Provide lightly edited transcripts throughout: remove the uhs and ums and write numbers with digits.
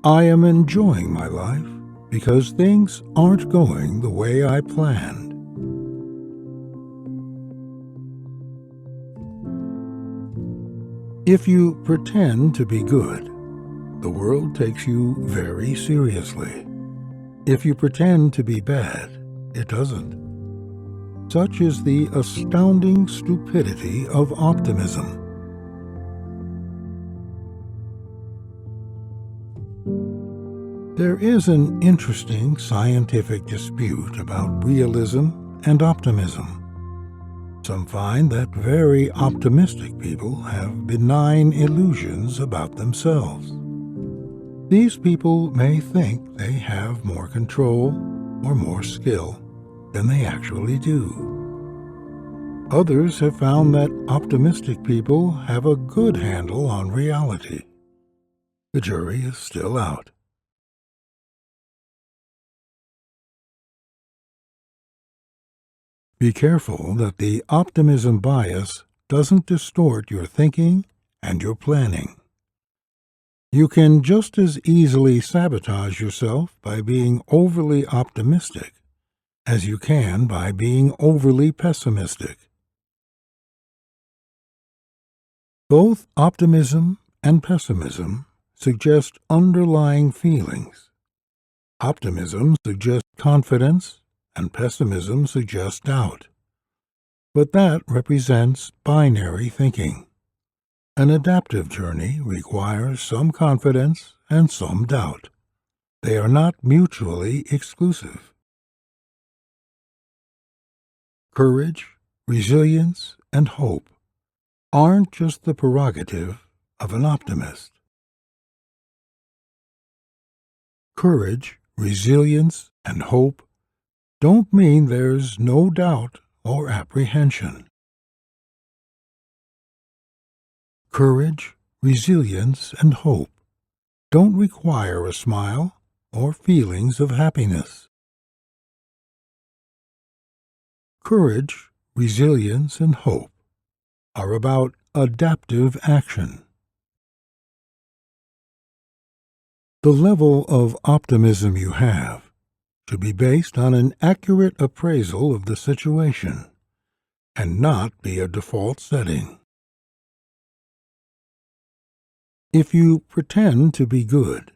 I am enjoying my life because things aren't going the way I planned. If you pretend to be good, the world takes you very seriously. If you pretend to be bad, it doesn't. Such is the astounding stupidity of optimism. There is an interesting scientific dispute about realism and optimism. Some find that very optimistic people have benign illusions about themselves. These people may think they have more control or more skill than they actually do. Others have found that optimistic people have a good handle on reality. The jury is still out. Be careful that the optimism bias doesn't distort your thinking and your planning. You can just as easily sabotage yourself by being overly optimistic as you can by being overly pessimistic. Both optimism and pessimism suggest underlying feelings. Optimism suggests confidence, and pessimism suggests doubt. But that represents binary thinking. An adaptive journey requires some confidence and some doubt. They are not mutually exclusive. Courage, resilience, and hope aren't just the prerogative of an optimist. Courage, resilience, and hope don't mean there's no doubt or apprehension. Courage, resilience, and hope don't require a smile or feelings of happiness. Courage, resilience, and hope are about adaptive action. The level of optimism you have should be based on an accurate appraisal of the situation and not be a default setting. If you pretend to be good,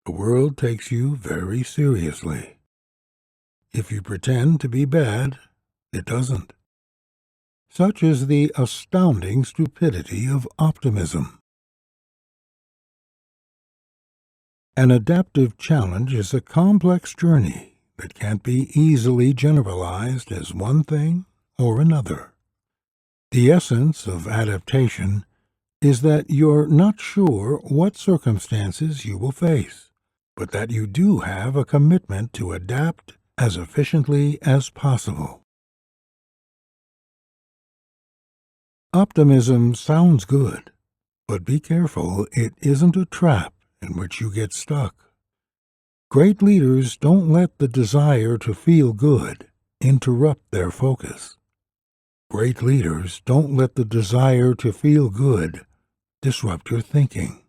the world takes you very seriously. If you pretend to be bad, it doesn't. Such is the astounding stupidity of optimism. An adaptive challenge is a complex journey that can't be easily generalized as one thing or another. The essence of adaptation is that you're not sure what circumstances you will face, but that you do have a commitment to adapt as efficiently as possible. Optimism sounds good, but be careful it isn't a trap in which you get stuck. Great leaders don't let the desire to feel good interrupt their focus. Great leaders don't let the desire to feel good disrupt your thinking.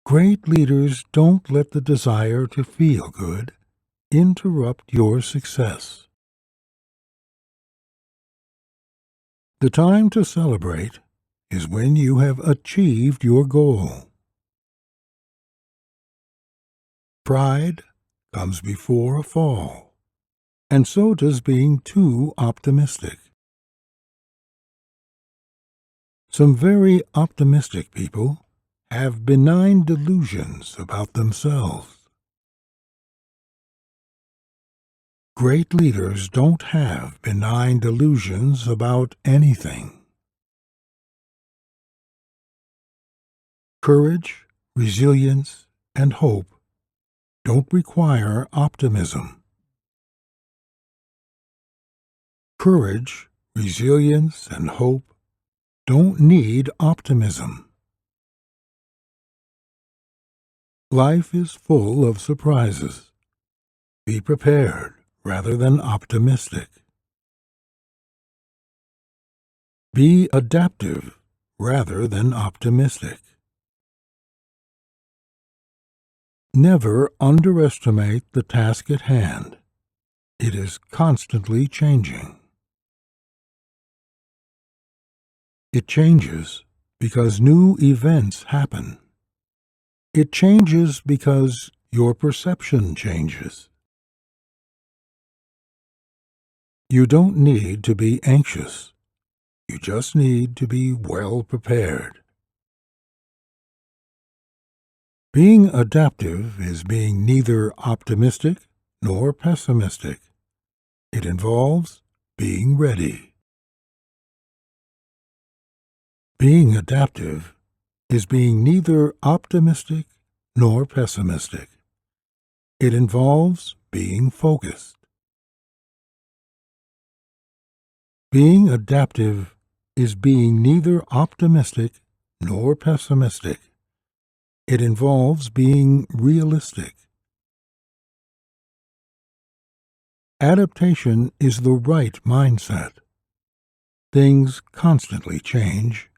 Great leaders don't let the desire to feel good interrupt your success. The time to celebrate is when you have achieved your goal. Pride comes before a fall, and so does being too optimistic. Some very optimistic people have benign delusions about themselves. Great leaders don't have benign delusions about anything. Courage, resilience, and hope don't require optimism. Courage, resilience, and hope don't need optimism. Life is full of surprises. Be prepared rather than optimistic. Be adaptive rather than optimistic. Never underestimate the task at hand. It is constantly changing. It changes because new events happen. It changes because your perception changes. You don't need to be anxious. You just need to be well prepared. Being adaptive is being neither optimistic nor pessimistic. It involves being ready. Being adaptive is being neither optimistic nor pessimistic. It involves being focused. Being adaptive is being neither optimistic nor pessimistic. It involves being realistic. Adaptation is the right mindset. Things constantly change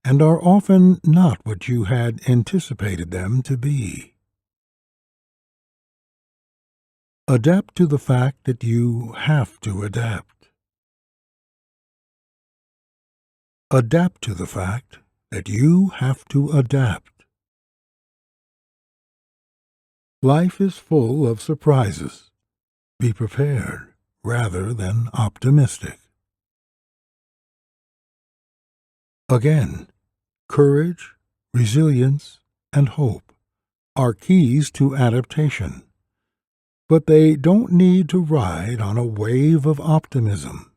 and are often not what you had anticipated them to be. Adapt to the fact that you have to adapt. Adapt to the fact that you have to adapt. Life is full of surprises. Be prepared rather than optimistic. Again, courage, resilience, and hope are keys to adaptation, but they don't need to ride on a wave of optimism.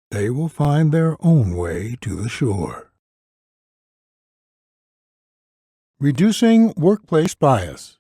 They will find their own way to the shore. Reducing workplace bias.